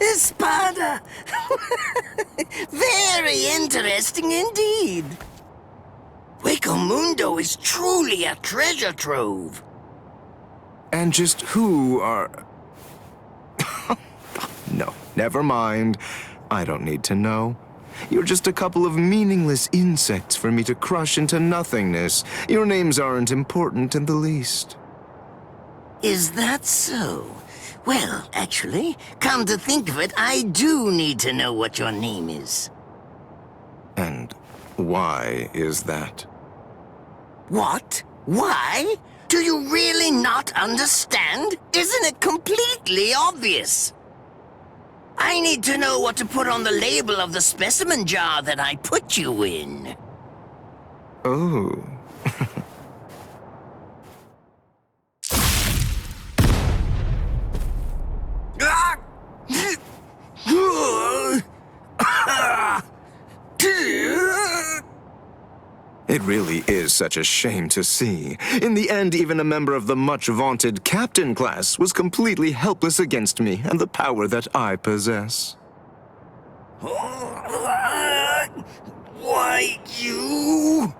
Espada! Very interesting indeed. Mundo is truly a treasure trove. And just who are... No, never mind. I don't need to know. You're just a couple of meaningless insects for me to crush into nothingness. Your names aren't important in the least. Is that so? Well, actually, come to think of it, I do need to know what your name is. And why is that? What? Why? Do you really not understand? Isn't it completely obvious? I need to know what to put on the label of the specimen jar that I put you in. Oh. It really is such a shame to see. In the end, even a member of the much-vaunted captain class was completely helpless against me and the power that I possess. Why, you?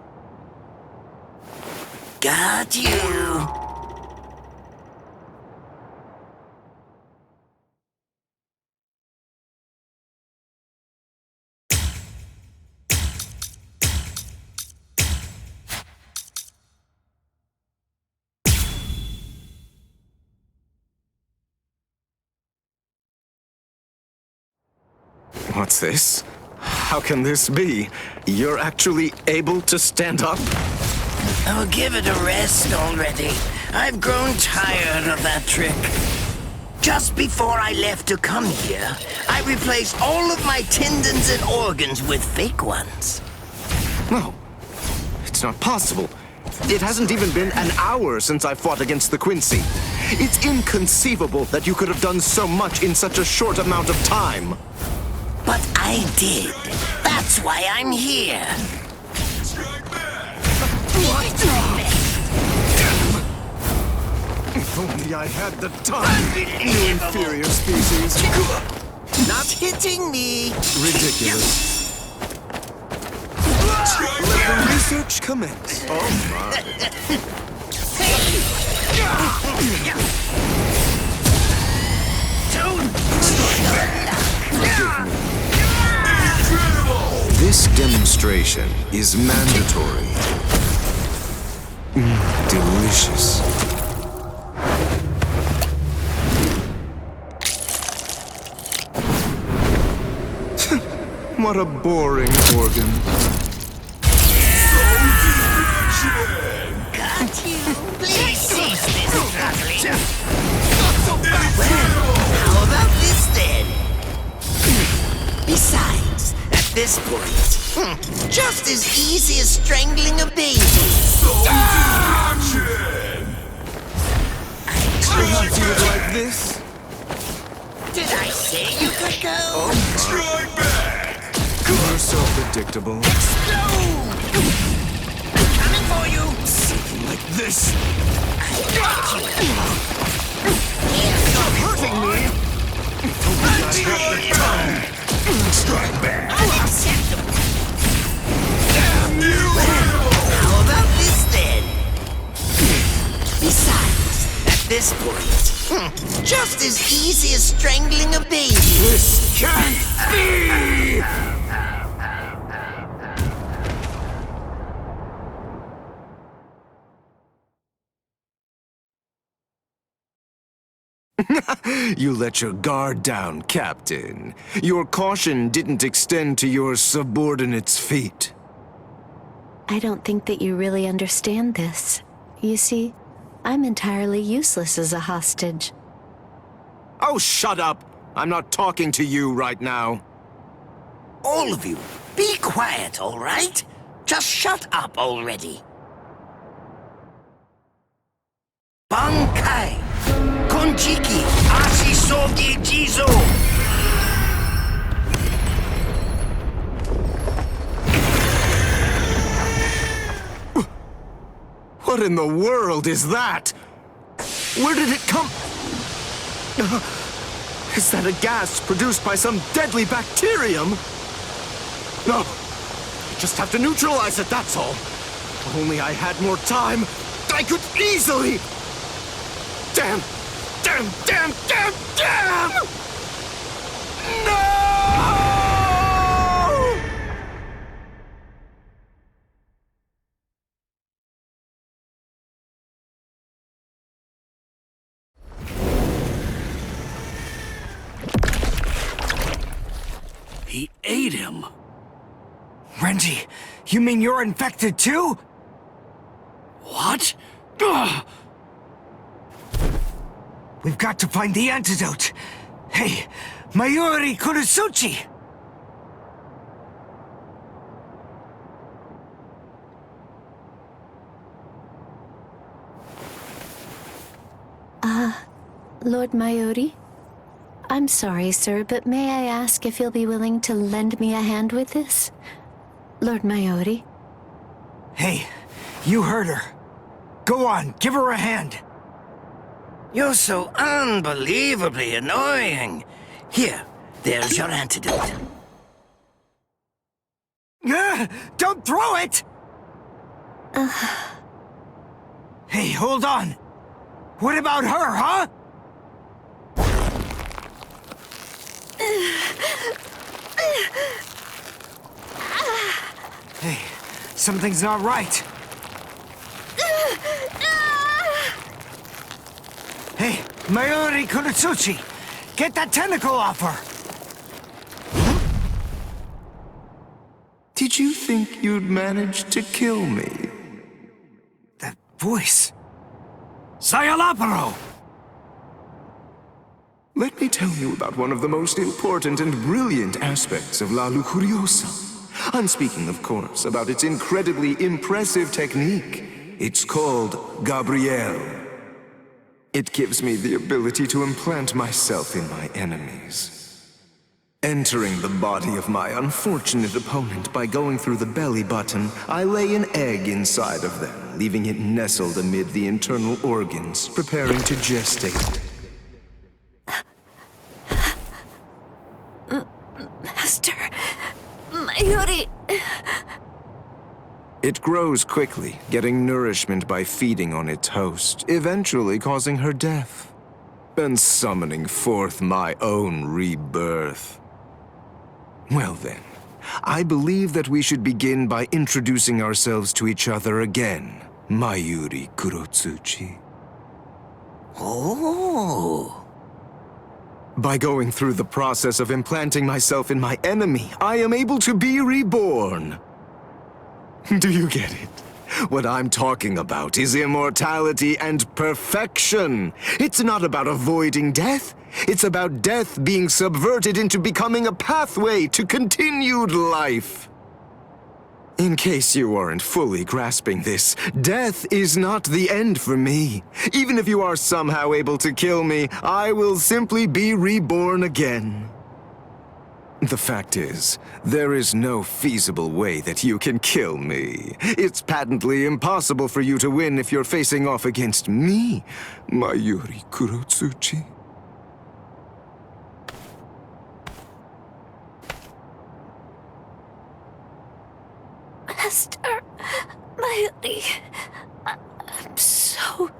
Got you. What's this? How can this be? You're actually able to stand up? Oh, give it a rest already. I've grown tired of that trick. Just before I left to come here, I replaced all of my tendons and organs with fake ones. No, it's not possible. It hasn't even been an hour since I fought against the Quincy. It's inconceivable that you could have done so much in such a short amount of time. But I did. That's why I'm here. If only I had the time, you inferior species. Not hitting me. Ridiculous. Let the research commence. Oh my. Forgive me. This demonstration is mandatory. Delicious. What a boring organ. Got you. Please cease this traveling. Well, how about this then? Besides, at this point, just as easy as strangling a baby. Perhaps you would like this? Did I say you could go? Oh, strike back! You're so predictable. Explode! I'm coming for you. Something like this. I got you. Stop hurting me! If only I had the time. Strike back! Unacceptable. Damn you! How about this then? Besides, at this point, just as easy as strangling a baby. This can't be! You let your guard down, Captain. Your caution didn't extend to your subordinates' feet. I don't think that you really understand this. You see, I'm entirely useless as a hostage. Oh, shut up! I'm not talking to you right now. All of you, be quiet, all right? Just shut up already. Bankai! Konjiki! Ashisogi Jizo! What in the world is that? Where did it come? Is that a gas produced by some deadly bacterium? No. I just have to neutralize it, that's all. If only I had more time, I could easily... Damn! Damn! Damn! Damn! Damn! No! He ate him. Renji, you mean you're infected too? What? Ugh. We've got to find the antidote. Hey, Mayuri Kurosuchi! Lord Mayuri? I'm sorry, sir, but may I ask if you'll be willing to lend me a hand with this? Lord Mayuri? Hey, you heard her. Go on, give her a hand. You're so unbelievably annoying. Here, there's your antidote. Don't throw it! Hey, hold on. What about her, huh? Hey, something's not right. Hey, Mayuri Kurosuchi, get that tentacle off her! Did you think you'd manage to kill me? That voice. Sayalaparo! Let me tell you about one of the most important and brilliant aspects of La Lucuriosa. I'm speaking, of course, about its incredibly impressive technique. It's called Gabrielle. It gives me the ability to implant myself in my enemies. Entering the body of my unfortunate opponent by going through the belly button, I lay an egg inside of them, leaving it nestled amid the internal organs, preparing to gestate. Master... Mayuri... It grows quickly, getting nourishment by feeding on its host, eventually causing her death, and summoning forth my own rebirth. Well then, I believe that we should begin by introducing ourselves to each other again, Mayuri Kurosuchi. Oh. By going through the process of implanting myself in my enemy, I am able to be reborn. Do you get it? What I'm talking about is immortality and perfection. It's not about avoiding death. It's about death being subverted into becoming a pathway to continued life. In case you aren't fully grasping this, death is not the end for me. Even if you are somehow able to kill me, I will simply be reborn again. The fact is, there is no feasible way that you can kill me. It's patently impossible for you to win if you're facing off against me, Mayuri Kurosuchi. Master... Mayuri... I'm so...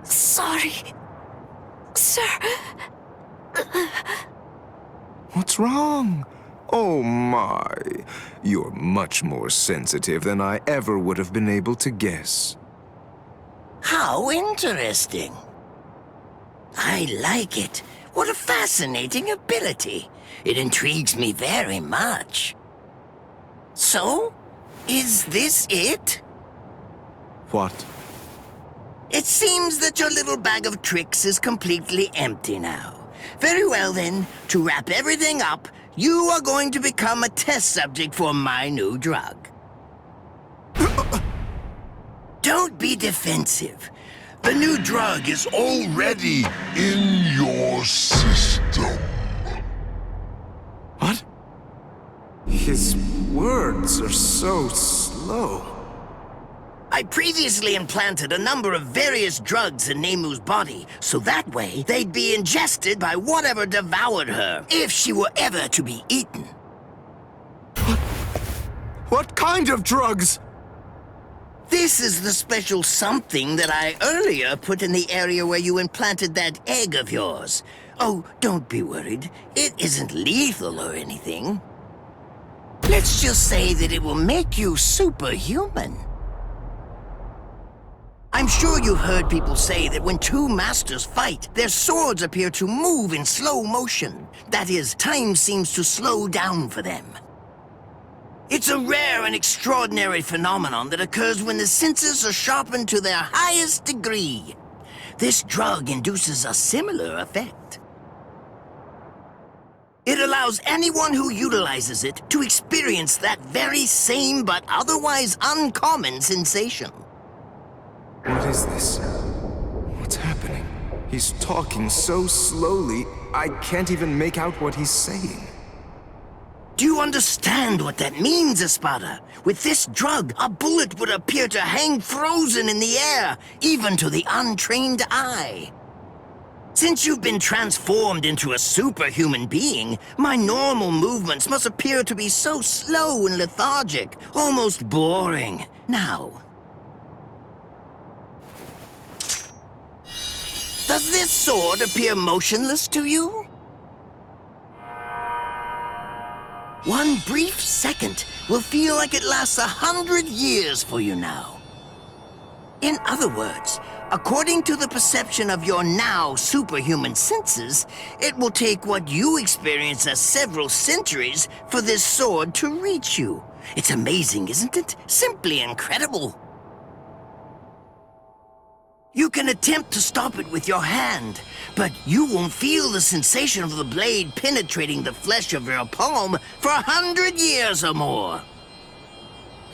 sorry... Sir... What's wrong? Oh my, you're much more sensitive than I ever would have been able to guess. How interesting. I like it. What a fascinating ability. It intrigues me very much. So, is this it? What? It seems that your little bag of tricks is completely empty now. Very well then, to wrap everything up, you are going to become a test subject for my new drug. Don't be defensive. The new drug is Already in your system. What? His words are so slow. I previously implanted a number of various drugs in Nemu's body, so that way they'd be ingested by whatever devoured her, if she were ever to be eaten. What kind of drugs? This is the special something that I earlier put in the area where you implanted that egg of yours. Oh, don't be worried. It isn't lethal or anything. Let's just say that it will make you superhuman. I'm sure you've heard people say that when two masters fight, their swords appear to move in slow motion. That is, time seems to slow down for them. It's a rare and extraordinary phenomenon that occurs when the senses are sharpened to their highest degree. This drug induces a similar effect. It allows anyone who utilizes it to experience that very same but otherwise uncommon sensation. What is this? What's happening? He's talking so slowly, I can't even make out what he's saying. Do you understand what that means, Espada? With this drug, a bullet would appear to hang frozen in the air, even to the untrained eye. Since you've been transformed into a superhuman being, my normal movements must appear to be so slow and lethargic, almost boring. Now, does this sword appear motionless to you? One brief second will feel like it lasts 100 years for you now. In other words, according to the perception of your now superhuman senses, it will take what you experience as several centuries for this sword to reach you. It's amazing, isn't it? Simply incredible. You can attempt to stop it with your hand, but you won't feel the sensation of the blade penetrating the flesh of your palm for 100 years or more.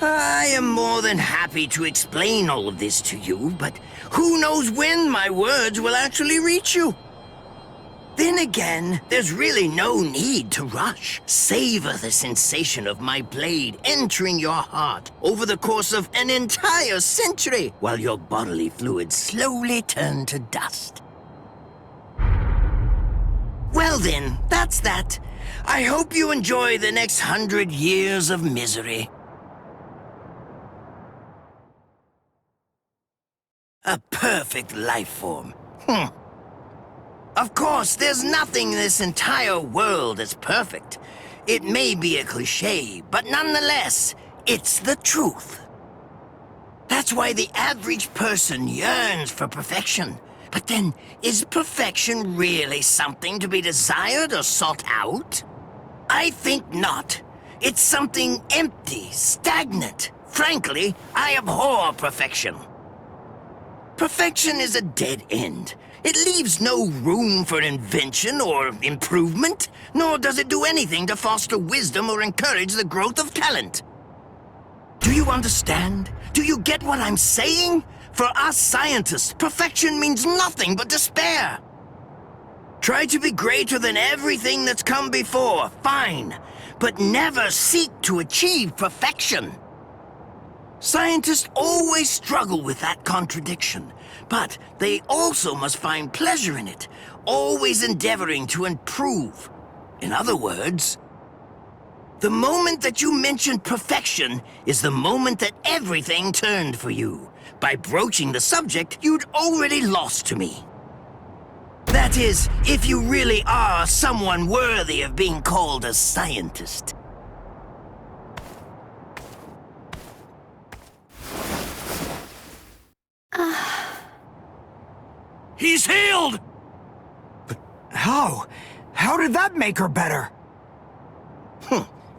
I am more than happy to explain all of this to you, but who knows when my words will actually reach you? Then again, there's really no need to rush. Savor the sensation of my blade entering your heart over the course of an entire century, while your bodily fluids slowly turn to dust. Well then, that's that. I hope you enjoy the next 100 years of misery. A perfect life form. Of course, there's nothing in this entire world that's perfect. It may be a cliché, but nonetheless, it's the truth. That's why the average person yearns for perfection. But then, is perfection really something to be desired or sought out? I think not. It's something empty, stagnant. Frankly, I abhor perfection. Perfection is a dead end. It leaves no room for invention or improvement, nor does it do anything to foster wisdom or encourage the growth of talent. Do you understand? Do you get what I'm saying? For us scientists, perfection means nothing but despair. Try to be greater than everything that's come before, fine, but never seek to achieve perfection. Scientists always struggle with that contradiction, but they also must find pleasure in it, always endeavoring to improve. In other words, the moment that you mentioned perfection is the moment that everything turned for you. By broaching the subject, you'd already lost to me. That is, if you really are someone worthy of being called a scientist. He's healed! But how? How did that make her better?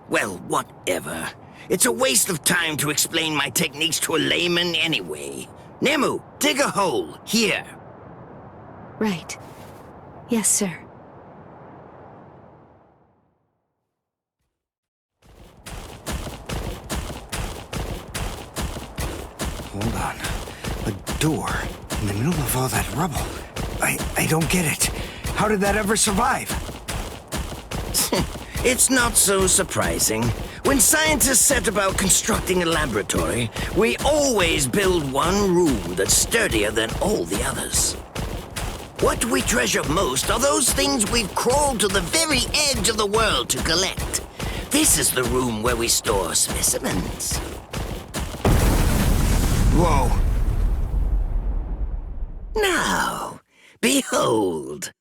Well, whatever. It's a waste of time to explain my techniques to a layman anyway. Nemu, dig a hole, here. Right. Yes, sir. Hold on. A door. In the middle of all that rubble. I don't get it. How did that ever survive? It's not so surprising. When scientists set about constructing a laboratory, we always build one room that's sturdier than all the others. What we treasure most are those things we've crawled to the very edge of the world to collect. This is the room where we store specimens. Whoa. Now, behold.